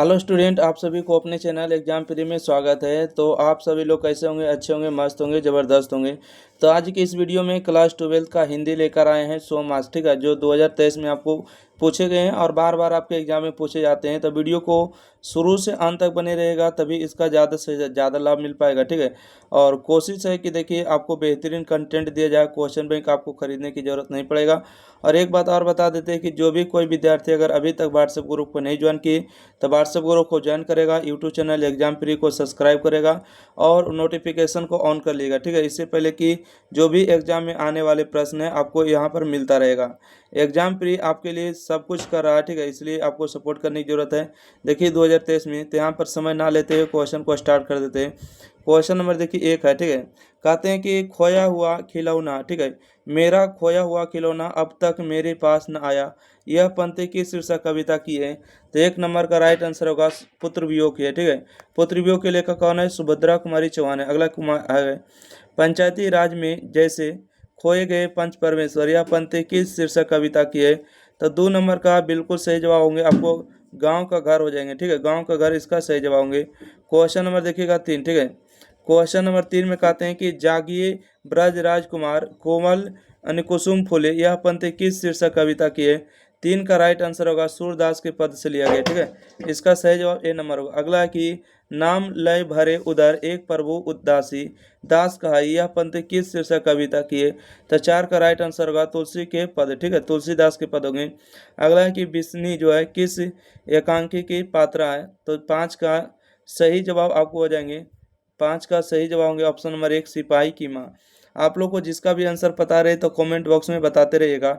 Hello student, आप सभी को अपने चैनल एग्जाम प्री में स्वागत है। तो आप सभी लोग कैसे होंगे? अच्छे होंगे, मस्त होंगे, ज़बरदस्त होंगे। तो आज की इस वीडियो में क्लास 12 का हिंदी लेकर आए हैं 100 मार्क्स, ठीक है, जो 2023 में आपको पूछे गए हैं और बार बार आपके एग्जाम में पूछे जाते हैं। तो वीडियो को शुरू से अंत तक बने रहेगा, तभी इसका ज़्यादा से ज़्यादा लाभ मिल पाएगा, ठीक है। और कोशिश है कि देखिए आपको बेहतरीन कंटेंट दिया जाए, क्वेश्चन बैंक आपको खरीदने की ज़रूरत नहीं पड़ेगा। और एक बात और बता देते हैं कि जो भी कोई विद्यार्थी अगर अभी तक व्हाट्सएप ग्रुप को नहीं ज्वाइन किए तो व्हाट्सएप ग्रुप को ज्वाइन करेगा, यूट्यूब चैनल एग्जाम प्री को सब्सक्राइब करेगा और नोटिफिकेशन को ऑन कर लेगा, ठीक है। इससे पहले कि जो भी एग्जाम में आने वाले प्रश्न है आपको यहाँ पर मिलता रहेगा। एग्जाम प्री आपके लिए सब कुछ कर रहा है, ठीक है, इसलिए आपको सपोर्ट करने की जरूरत है। देखिए 2023 में तो यहाँ पर समय ना लेते हुए क्वेश्चन को स्टार्ट कर देते हैं। क्वेश्चन नंबर देखिए 1 है, ठीक है। कहते हैं कि खोया हुआ खिलौना, ठीक है, मेरा खोया हुआ खिलौना अब तक मेरे पास न आया, यह पंक्ति की शीर्षक कविता की है। तो 1 नंबर का राइट आंसर होगा पुत्र वियोग की है, ठीक है। पुत्र वियोग के लेखक कौन है? सुभद्रा कुमारी चौहान है। अगला कुमार है पंचायती राज में जैसे खोए गए पंच परमेश्वर, यह पंक्ति किस शीर्षक कविता की है? तो 2 नंबर का बिल्कुल सही जवाब होंगे आपको गांव का घर हो जाएंगे, ठीक है, गांव का घर इसका सही जवाब होंगे। क्वेश्चन नंबर देखिएगा 3, ठीक है। क्वेश्चन नंबर 3 में कहते हैं कि जागिए ब्रज राजकुमार कोमल कुसुम फूले, यह पंक्ति किस शीर्षक कविता की है? 3 का राइट आंसर होगा सूरदास के पद से लिया गया, ठीक है। इसका सही जवाब ए नंबर होगा। अगला है कि नाम लय भरे उदर एक प्रभु उदासी दास कहाई, यह पंक्ति किस शीर्षक कविता की है? तो 4 का राइट आंसर होगा तुलसी के पद, ठीक है, तुलसीदास के पद होंगे। अगला है कि बिस्नी जो है किस एकांकी की पात्रा है? तो 5 का सही जवाब आपको हो जाएंगे। 5 का सही जवाब होंगे ऑप्शन नंबर 1 सिपाही की माँ। आप लोग को जिसका भी आंसर पता रहे तो कमेंट बॉक्स में बताते रहिएगा।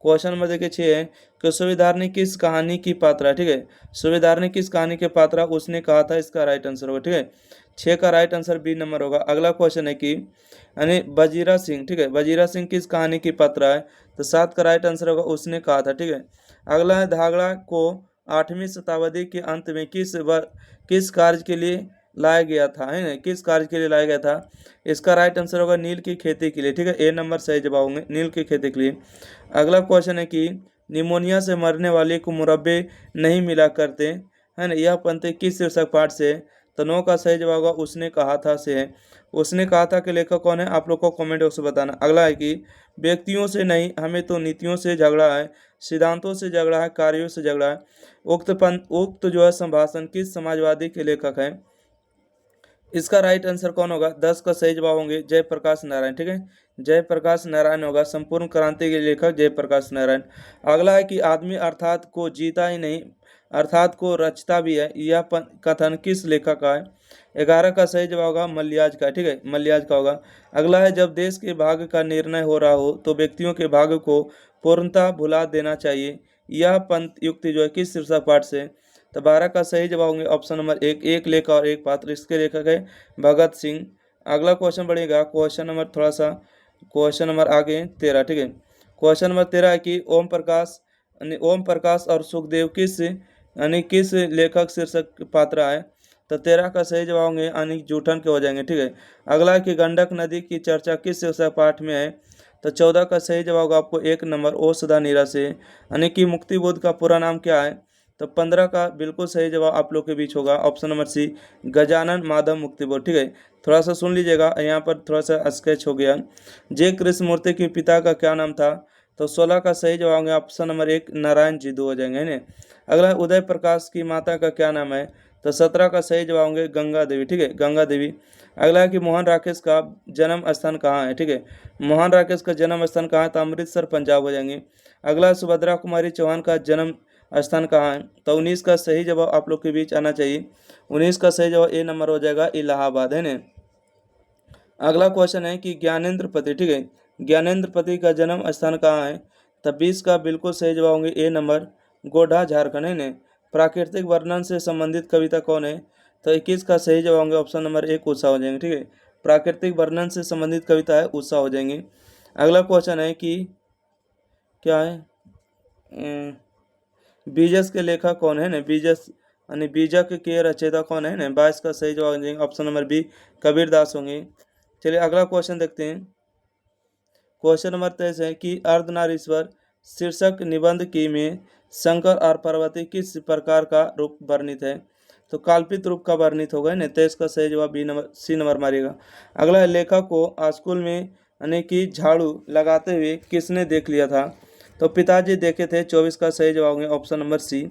क्वेश्चन नंबर देखिए 6 है कि सुबेदार किस कहानी की पात्रा है, ठीक है। सुबेदार किस कहानी के पात्रा उसने कहा था, इसका राइट आंसर होगा, ठीक है। 6 का राइट आंसर बी नंबर होगा। अगला क्वेश्चन है कि यानी बजीरा सिंह, ठीक है, बजीरा सिंह किस कहानी की पात्रा है? तो 7 का राइट आंसर होगा उसने कहा था, ठीक है। अगला है धागड़ा को 8वीं शताब्दी के अंत में किस कार्य के लिए लाया गया था, है ना, किस कार्य के लिए लाया गया था? इसका राइट आंसर होगा नील की खेती के लिए, ठीक है, ए नंबर सही जवाब होंगे नील की खेती के लिए। अगला क्वेश्चन है कि निमोनिया से मरने वाले को मुरब्बे नहीं मिला करते, है ना, यह पंक्ति किस शीर्षक पाठ से है? तो 9 का सही जवाब होगा उसने कहा था से है। उसने कहा था कि लेखक कौन है? आप लोग को कमेंट बॉक्स में बताना। अगला है कि व्यक्तियों से नहीं हमें तो नीतियों से झगड़ा है, सिद्धांतों से झगड़ा है, कार्यों से झगड़ा है। उक्त जो है संभाषण किस समाजवादी के लेखक हैं? इसका राइट आंसर कौन होगा? 10 का सही जवाब होंगे जयप्रकाश नारायण, ठीक है, जयप्रकाश नारायण होगा। संपूर्ण क्रांति के लेखक जयप्रकाश नारायण। अगला है कि आदमी अर्थात को जीता ही नहीं अर्थात को रचता भी है, यह कथन किस लेखक का है? 11 का सही जवाब होगा मल्याज का, ठीक है, मल्याज का होगा। अगला है जब देश के भाग्य का निर्णय हो रहा हो तो व्यक्तियों के भाग्य को पूर्णतः भुला देना चाहिए, यह पंथ युक्ति जो है किस शीर्षक पाठ से? तो 12 का सही जवाब होंगे ऑप्शन नंबर 1 एक लेख और एक पात्र, इसके लेखक है भगत सिंह। अगला क्वेश्चन बढ़ेगा क्वेश्चन नंबर आगे 13, ठीक है। क्वेश्चन नंबर 13 है कि ओम प्रकाश और सुखदेव किस लेखक शीर्षक पात्र है? तो 13 का सही जवाब होंगे अनिक जूठन के हो जाएंगे, ठीक है। अगला है कि गंडक नदी की चर्चा किस शीर्षक पाठ में है? तो 14 का सही जवाब होगा आपको 1 नंबर ओ सदा नीरा से। यानी कि मुक्ति बोध का पूरा नाम क्या है? तो 15 का बिल्कुल सही जवाब आप लोग के बीच होगा option number C Gajanan Madhav Muktibodh, ठीक है। थोड़ा सा सुन लीजिएगा, यहाँ पर थोड़ा सा स्केच हो गया। जे कृष्णमूर्ति के पिता का क्या नाम था? तो 16 का सही जवाब होंगे ऑप्शन नंबर 1 नारायण जी दो हो जाएंगे, है ना। अगला उदय प्रकाश की माता का क्या नाम है? तो 17 का सही जवाब होंगे गंगा देवी, ठीक है, गंगा देवी। अगला है कि मोहन राकेश का जन्म स्थान कहाँ है? ठीक है, मोहन राकेश का जन्म स्थान कहाँ है? तो अमृतसर पंजाब हो जाएंगे। अगला सुभद्रा कुमारी चौहान का जन्म स्थान कहाँ है? तो 19 का सही जवाब आप लोग के बीच आना चाहिए। 19 का सही जवाब ए नंबर हो जाएगा इलाहाबाद, है ना। अगला क्वेश्चन है कि ज्ञानेंद्र पति, ठीक है, ज्ञानेंद्र पति का जन्म स्थान कहाँ है? तो 20 का बिल्कुल सही जवाब होंगे ए नंबर गोढ़ा झारखंड, है ना। प्राकृतिक वर्णन से संबंधित कविता कौन है? तो 21 का सही जवाब होंगे ऑप्शन नंबर 1 उषा हो जाएंगे, ठीक है, प्राकृतिक वर्णन से संबंधित कविता है उषा हो जाएंगे। अगला क्वेश्चन है कि क्या है बीजस के लेखक कौन है ना? बीजस यानी बीजक के रचयिता कौन है ना? 22 का सही जवाब देंगे ऑप्शन नंबर बी कबीरदास होंगे। चलिए अगला क्वेश्चन देखते हैं। क्वेश्चन नंबर 23 है कि अर्धनारीश्वर शीर्षक निबंध की में शंकर और पार्वती किस प्रकार का रूप वर्णित है? तो कल्पित रूप का वर्णित होगा ना, तो इसका सही जवाब बी नंबर सी नंबर मारेगा। अगला है, लेखक को स्कूल में यानी कि झाड़ू लगाते हुए किसने देख लिया था? तो पिताजी देखे थे। 24 का सही जवाब होंगे ऑप्शन नंबर सी।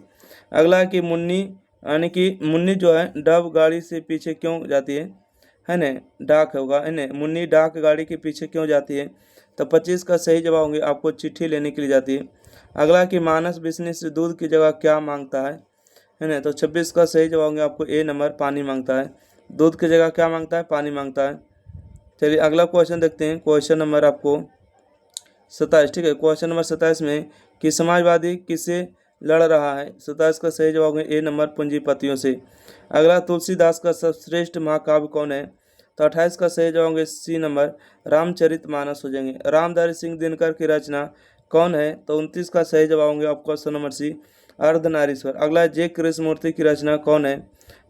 अगला है कि मुन्नी यानी कि मुन्नी जो है डब गाड़ी से पीछे क्यों जाती है ना, डाक होगा है ना, मुन्नी डाक गाड़ी के पीछे क्यों जाती है? तो 25 का सही जवाब होंगे आपको चिट्ठी लेने के लिए जाती है। अगला कि मानस बिजली से दूध की जगह क्या मांगता है ना, तो 26 का सही जवाब होंगे आपको ए नंबर पानी मांगता है। दूध की जगह क्या मांगता है? पानी मांगता है। चलिए अगला क्वेश्चन देखते हैं, क्वेश्चन नंबर आपको 27, ठीक है। क्वेश्चन नंबर 27 में कि समाजवादी किससे लड़ रहा है? 27 का सही जवाब है ए नंबर पूंजीपतियों से। अगला, तुलसीदास का सर्वश्रेष्ठ महाकाव्य कौन है? तो 28 का सही जवाब है सी नंबर रामचरितमानस हो जाएंगे। रामधारी सिंह दिनकर की रचना कौन है? तो 29 का सही जवाब होंगे आपको ऑप्शन नंबर सी अर्धनारीश्वर। अगला, जे कृष्णमूर्ति की रचना कौन है?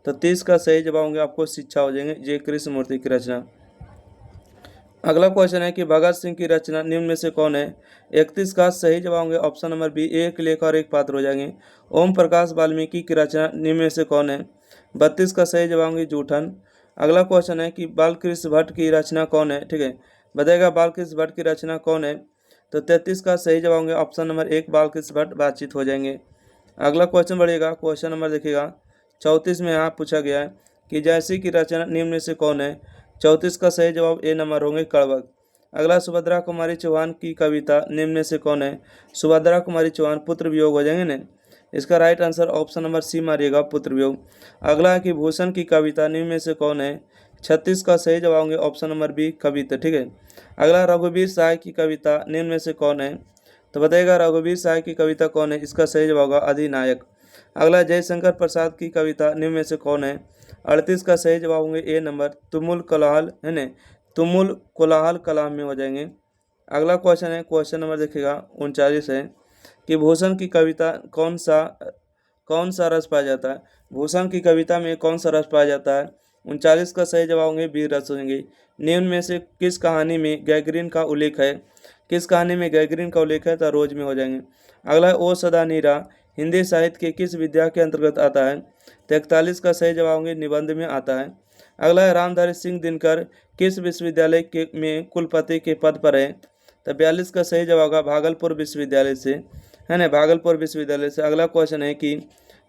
तो 30 का सही जवाब होंगे आपको शिक्षा हो जाएंगे, जे कृष्णमूर्ति की रचना। अगला क्वेश्चन है कि भगत सिंह की रचना निम्न में से कौन है? 31 का सही जवाब होंगे ऑप्शन नंबर बी एक लेख और एक पात्र हो जाएंगे। ओम प्रकाश वाल्मीकि की रचना निम्न में से कौन है? 32 का सही जवाब होंगे जूठन। अगला क्वेश्चन है कि बालकृष्ण भट्ट की रचना कौन है? ठीक है, बताएगा बालकृष्ण भट्ट की रचना कौन है? तो 33 का सही जवाब होंगे ऑप्शन नंबर एक बालकृष्ण भट्ट बातचीत हो जाएंगे। अगला क्वेश्चन बढ़ेगा, क्वेश्चन नंबर देखिएगा 34 में यहाँ पूछा गया है कि जयसी की रचना निम्न में से कौन है? 34 का सही जवाब ए नंबर होंगे कड़वक। अगला, सुभद्रा कुमारी चौहान की कविता निम्न में से कौन है? सुभद्रा कुमारी चौहान पुत्र वियोग हो जाएंगे ना, इसका right answer option number C मारिएगा पुत्र वियोग। अगला है कि भूषण की कविता निम्न में से कौन है? 36 का सही जवाब होंगे ऑप्शन नंबर बी कविता, ठीक है। अगला, रघुवीर साय की कविता निम्न में से कौन है? तो बताइएगा रघुवीर साय की कविता कौन है? इसका सही जवाब होगा अधिनायक। अगला, जयशंकर प्रसाद की कविता निम्न में से कौन है? 38 का सही जवाब होंगे ए नंबर तुमुल कोलाहल है ना, तुमुल कोलाहल कलाम में हो जाएंगे। अगला क्वेश्चन है, क्वेश्चन नंबर देखिएगा 39 है कि भूषण की कविता कौन सा रस पाया जाता है? भूषण की कविता में कौन सा रस पाया जाता है? 39 का सही जवाब होंगे वीर रस होंगे। निम्न में से किस कहानी में गैगरीन का उल्लेख है? किस कहानी में गैगरीन का उल्लेख है? तो रोज में हो जाएंगे। अगला, ओ सदा नीरा हिंदी साहित्य के किस विद्या के अंतर्गत आता है? तो 41 का सही जवाब होंगे निबंध में आता है। अगला है, रामधारी सिंह दिनकर किस विश्वविद्यालय के में कुलपति के पद पर है? तो 42 का सही जवाब होगा भागलपुर विश्वविद्यालय से है ना, भागलपुर विश्वविद्यालय से। अगला क्वेश्चन है कि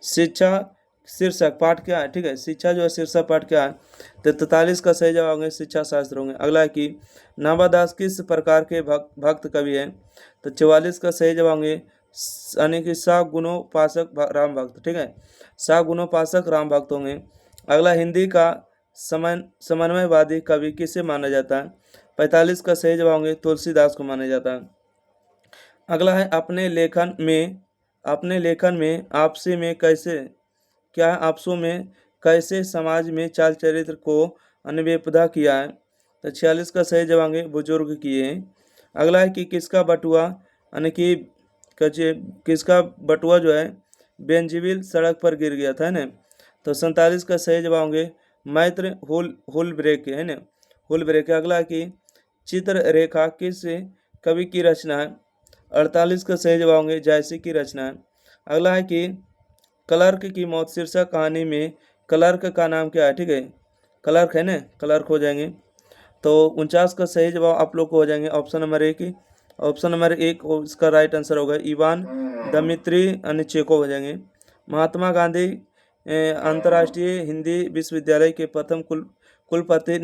शिक्षा शीर्षक पाठ क्या है? ठीक है, शिक्षा जो है शीर्षक पाठ क्या है? तो 43 का सही जवाब होंगे शिक्षा शास्त्र होंगे। अगला है कि नाभादास किस प्रकार के भक्त कवि हैं? तो 44 का सही जवाब होंगे यानी कि सागुणोपासक राम भक्त, ठीक है, सागुणोपासक राम भक्त होंगे। अगला, हिंदी का समन्वयवादी कवि किसे माना जाता है? 45 का सही जवाब होंगे तुलसीदास को माना जाता है। अगला है, अपने लेखन में आपसे में कैसे क्या आपसों में कैसे समाज में चाल चरित्र को अन्वेपदा किया है? तो 46 का सही जवाब है बुजुर्ग किए हैं। अगला है कि किसका बटुआ यानी कि किसका बटुआ जो है बेंजीविल सड़क पर गिर गया था है ना, तो 47 का सही जवाब होंगे मैत्र हुल ब्रेक है ना, हुल ब्रेक। अगला है कि चित्र रेखा किस कवि की रचना है? 48 का सही जवाब होंगे जायसी की रचना है। अगला है कि क्लर्क की मौत शीर्षक कहानी में क्लर्क का नाम क्या है? ठीक है, क्लर्क है ना, क्लर्क हो जाएंगे। तो 49 का सही जवाब आप लोग को हो जाएंगे ऑप्शन नंबर एक ही, ऑप्शन नंबर एक इसका राइट आंसर होगा इवान दमित्री चेको हो जाएंगे। महात्मा गांधी अंतर्राष्ट्रीय हिंदी विश्वविद्यालय के प्रथम कुलपति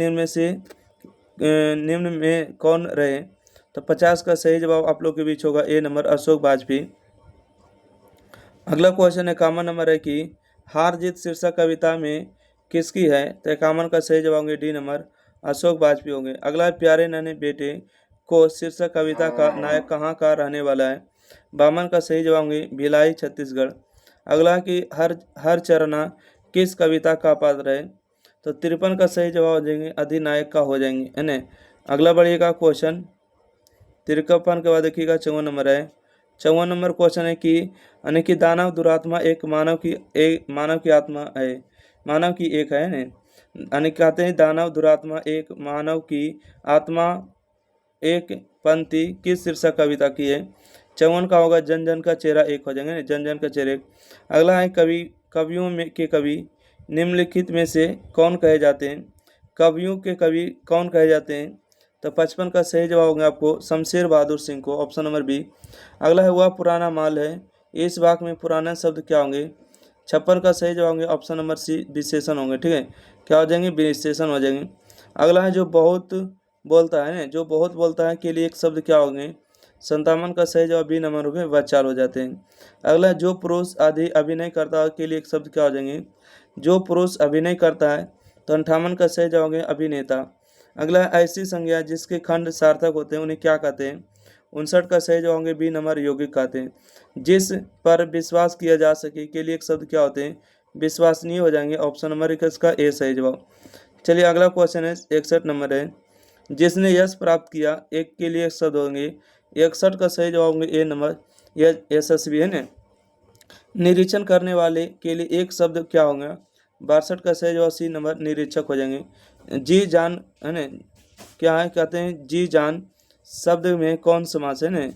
निम्न में कौन रहे? तो 50 का सही जवाब आप लोग के बीच होगा ए नंबर अशोक वाजपेयी। अगला क्वेश्चन 51 नंबर है कि हार जीत शीर्षक कविता में किसकी है? तो 51 का सही जवाब होंगे डी नंबर अशोक वाजपेयी होंगे। अगला, प्यारे नन्हे बेटे को शीर्षक कविता का नायक कहाँ का रहने वाला है? 52 का सही जवाब होंगे भिलाई छत्तीसगढ़। अगला कि हर चरना किस कविता का पात्र है? तो 53 का सही जवाब हो जाएंगे अधिनायक का हो जाएंगे है ना। अगला बढ़िएगा क्वेश्चन 53 के बाद देखिएगा 54 नंबर है। 54 नंबर क्वेश्चन है कि यानी कि दानव दुरात्मा एक मानव की आत्मा है, मानव की एक है ना, यानी कहते हैं दानव दुरात्मा एक मानव की आत्मा एक पंक्ति किस शीर्षक कविता की है? 54 का होगा जन जन का चेहरा एक हो जाएंगे ना, जन जन का चेहरा एक। अगला है कवियों में के कवि निम्नलिखित में से कौन कहे जाते हैं? कवियों के कवि कौन कहे जाते हैं? तो 55 का सही जवाब होगा आपको शमशेर बहादुर सिंह को, ऑप्शन नंबर बी। अगला है वह पुराना माल है, इस वाक्य में पुराना शब्द क्या होंगे? 56 का सही जवाब होंगे ऑप्शन नंबर सी, विशेषण होंगे। ठीक है, क्या हो जाएंगे? विशेषण हो जाएंगे। अगला है जो बहुत बोलता है ना, जो बहुत बोलता है के लिए एक शब्द क्या होंगे? 57 का सही जवाब बी नंबर होंगे, वाचाल हो जाते हैं। अगला है जो पुरुष आदि अभिनय करता है के लिए एक शब्द क्या हो जाएंगे? जो पुरुष अभिनय करता है, तो 58 का सही जवाब होंगे अभिनेता। अगला है ऐसी संज्ञा जिसके खंड सार्थक होते हैं उन्हें क्या कहते हैं? 59 का सही जवाब होंगे बी नंबर यौगिक कहते हैं। जिस पर विश्वास किया जा सके के लिए एक शब्द क्या होते हैं? विश्वसनीय हो जाएंगे, ऑप्शन नंबर इसका ए सही जवाब। चलिए अगला क्वेश्चन है 61 नंबर है, जिसने यश प्राप्त किया एक के लिए एक शब्द होंगे। 61 का सही जवाब होंगे ए नंबर यशस्वी है ना। निरीक्षण करने वाले के लिए एक शब्द क्या होगा? 62 का सही जवाब सी नंबर निरीक्षक हो जाएंगे। जी जान है ना, क्या है कहते हैं? जी जान शब्द में कौन समास है ना?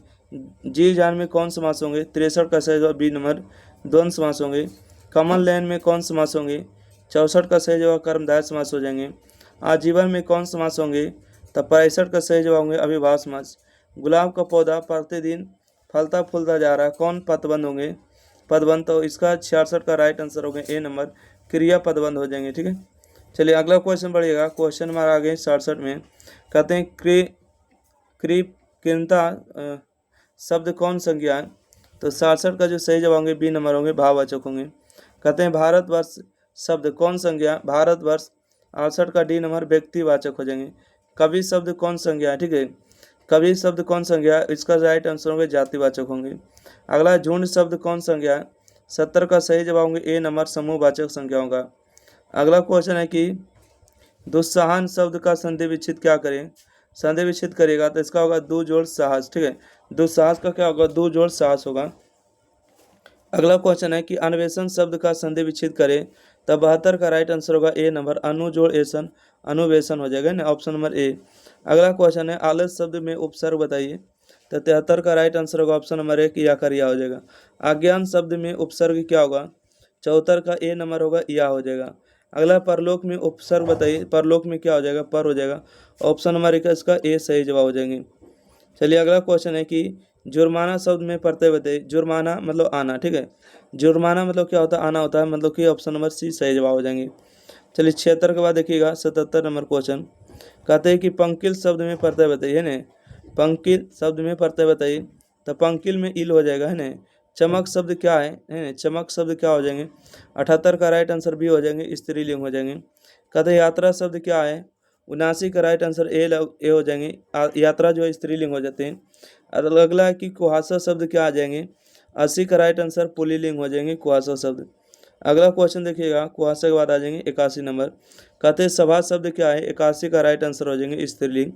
जी जान में कौन समास होंगे? 63 का सही जवाब बी नंबर द्वंद्व समास होंगे। कमल नयन में कौन समास होंगे? 64 का सही जवाब कर्मधारय समास हो जाएंगे। आजीवन में कौन समास होंगे? तब 65 का सही जवाब होंगे अविभाव समास। गुलाब का पौधा प्रतिदिन फलता फूलता जा रहा है, कौन पदबंध होंगे? पदबंध, तो इसका 66 का राइट आंसर हो गया ए नंबर क्रिया पदबंध हो जाएंगे। ठीक है, चलिए अगला क्वेश्चन बढ़िएगा। क्वेश्चन हमारा आगे 67 में कहते हैं कृपणता शब्द कौन संज्ञा है? तो 67 का जो सही जवाब होंगे बी नंबर होंगे भाववाचक होंगे। कहते हैं भारतवर्ष शब्द कौन संज्ञा? भारतवर्ष 68 का डी नंबर व्यक्तिवाचक हो जाएंगे। कवि शब्द कौन संज्ञा है? ठीक है, कवि शब्द कौन संज्ञा है? इसका राइट आंसर होंगे जातिवाचक होंगे। अगला झुंड शब्द कौन संज्ञा है? 70 का सही जवाब होंगे ए नंबर समूहवाचक संज्ञा होगा। अगला क्वेश्चन है कि दुस्साहन शब्द का संधि विच्छेद क्या करें? संधि विच्छेद करेगा तो इसका होगा दो जोड़ साहस। ठीक है, दुस्साहस का क्या होगा? दो जोड़ साहस होगा। अगला क्वेश्चन है कि अन्वेषण शब्द का संधि विच्छेद करें, तब 72 का राइट आंसर होगा ए नंबर अनु जोड़ एसन अनुवेशन हो जाएगा ना, ऑप्शन नंबर ए। अगला क्वेश्चन है आलस शब्द में उपसर्ग बताइए, तो 73 का राइट आंसर होगा ऑप्शन नंबर ए या कर या हो जाएगा। अज्ञान शब्द में उपसर्ग क्या होगा? 74 का ए नंबर होगा या हो जाएगा। अगला परलोक में उपसर्ग बताइए, परलोक में क्या हो जाएगा? पर हो जाएगा, ऑप्शन नंबर एक इसका ए सही जवाब हो जाएंगे। चलिए अगला क्वेश्चन है कि जुर्माना शब्द में प्रत्यय बताइए। जुर्माना मतलब आना। ठीक है, जुर्माना मतलब क्या होता है? आना होता है, मतलब कि ऑप्शन नंबर सी सही जवाब हो जाएंगे। चलिए 76 के बाद देखिएगा 77 नंबर क्वेश्चन कहते हैं कि पंकिल शब्द में प्रत्यय बताइए ना। पंकिल शब्द में प्रत्यय बताइए, तो पंकिल में इल हो जाएगा है ना। चमक शब्द क्या है ना? चमक शब्द क्या हो जाएंगे? 78 का राइट आंसर भी हो जाएंगे, स्त्रीलिंग हो जाएंगे। कहते हैं यात्रा शब्द क्या है? 79 का राइट आंसर ए हो जाएंगे। यात्रा जो है स्त्रीलिंग हो जाते हैं। अगला है कि कुहासा शब्द क्या आ जाएंगे? 80 का राइट आंसर पुल्लिंग हो जाएंगे कुहासा शब्द। अगला क्वेश्चन देखिएगा, कुहासा के बाद आ जाएंगे 81 नंबर। कहते हैं सभा शब्द क्या है? 81 का राइट आंसर हो जाएंगे स्त्रीलिंग।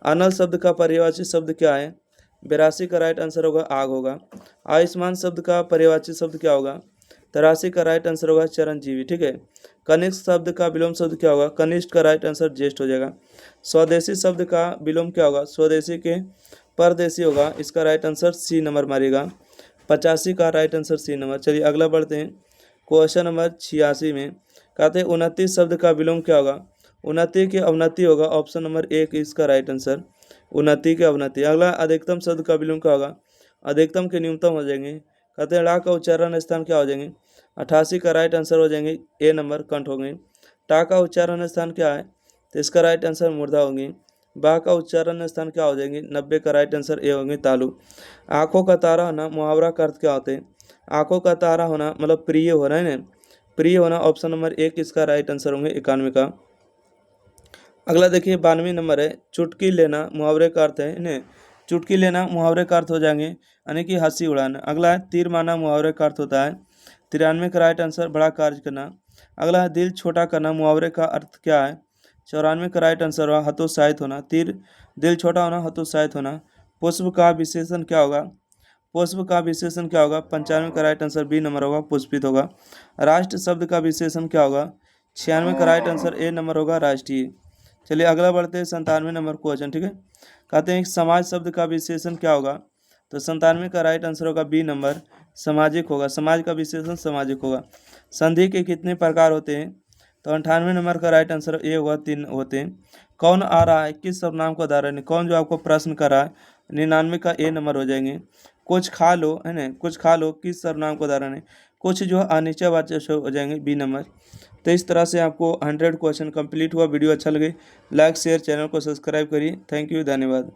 अनल शब्द का पर्यायवाची शब्द क्या है? 82 का राइट आंसर होगा आग होगा। आयुष्मान शब्द का पर्यायवाची शब्द क्या होगा? 83 का राइट आंसर होगा चिरंजीवी। ठीक है, कनिष्ठ शब्द का विलोम शब्द क्या होगा? कनिष्ठ का राइट आंसर ज्येष्ठ हो जाएगा। स्वदेशी शब्द का विलोम क्या होगा? स्वदेशी के परदेशी होगा, इसका राइट आंसर सी नंबर मारेगा। 85 का राइट आंसर सी नंबर। चलिए अगला बढ़ते हैं क्वेश्चन नंबर 86 में। कहते हैं उन्नति शब्द का विलोम क्या होगा? उन्नति के अवनति होगा, ऑप्शन नंबर एक इसका राइट आंसर उन्नति के अवनति। अगला अधिकतम शब्द का विलोम क्या होगा? अधिकतम के न्यूनतम हो जाएंगे। कहते हैं ड़ा का उच्चारण स्थान क्या हो जाएंगे? 88 का राइट आंसर हो जाएंगे ए नंबर कंठ होंगे। टा का उच्चारण स्थान क्या है? तो इसका राइट आंसर मूर्धा होंगी। बा का उच्चारण स्थान क्या हो जाएंगे? 90 का राइट आंसर ए होंगे तालु। आंखों का तारा होना मुहावरा का अर्थ क्या होते हैं? आंखों का तारा होना मतलब प्रिय होना है ना, प्रिय होना, ऑप्शन नंबर एक इसका राइट आंसर होंगे 91 का। अगला देखिए 92 नंबर है चुटकी लेना मुहावरे का अर्थ है ना। चुटकी लेना मुहावरे का अर्थ हो जाएंगे यानी कि हंसी उड़ाना। अगला है तीर मारना मुहावरे का अर्थ होता है। 93 का राइट आंसर बड़ा कार्य करना। अगला है दिल छोटा करना मुहावरे का अर्थ क्या है? 94 का राइट आंसर हुआ हतोत्साहित होना। दिल छोटा होना, हतोत्साहित होना। पुष्प का विशेषण क्या होगा? पुष्प का विशेषण क्या होगा? 95 का राइट आंसर बी नंबर होगा पुष्पित होगा। राष्ट्र शब्द का विशेषण क्या होगा? 96 का राइट आंसर ए नंबर होगा राष्ट्रीय। चलिए अगला बढ़ते हैं 97 नंबर क्वेश्चन। ठीक है, कहते हैं समाज शब्द का विशेषण क्या होगा? तो 97 का राइट आंसर होगा बी नंबर सामाजिक होगा। समाज का विशेषण सामाजिक होगा। संधि के कितने प्रकार होते हैं? तो 98 नंबर का राइट आंसर ए हुआ, 3 होते हैं। कौन आ रहा है, किस सर्वनाम का उदाहरण है? कौन जो आपको प्रश्न कर रहा है, 99 का ए नंबर हो जाएंगे। कुछ खा लो, है ना, कुछ खा लो किस सर्वनाम का उदाहरण है? कुछ जो अनिश्चयवाची हो जाएंगे, बी नंबर। तो इस तरह से आपको 100 क्वेश्चन कंप्लीट हुआ। वीडियो अच्छा लगे लाइक शेयर, चैनल को सब्सक्राइब करिए। थैंक यू, धन्यवाद।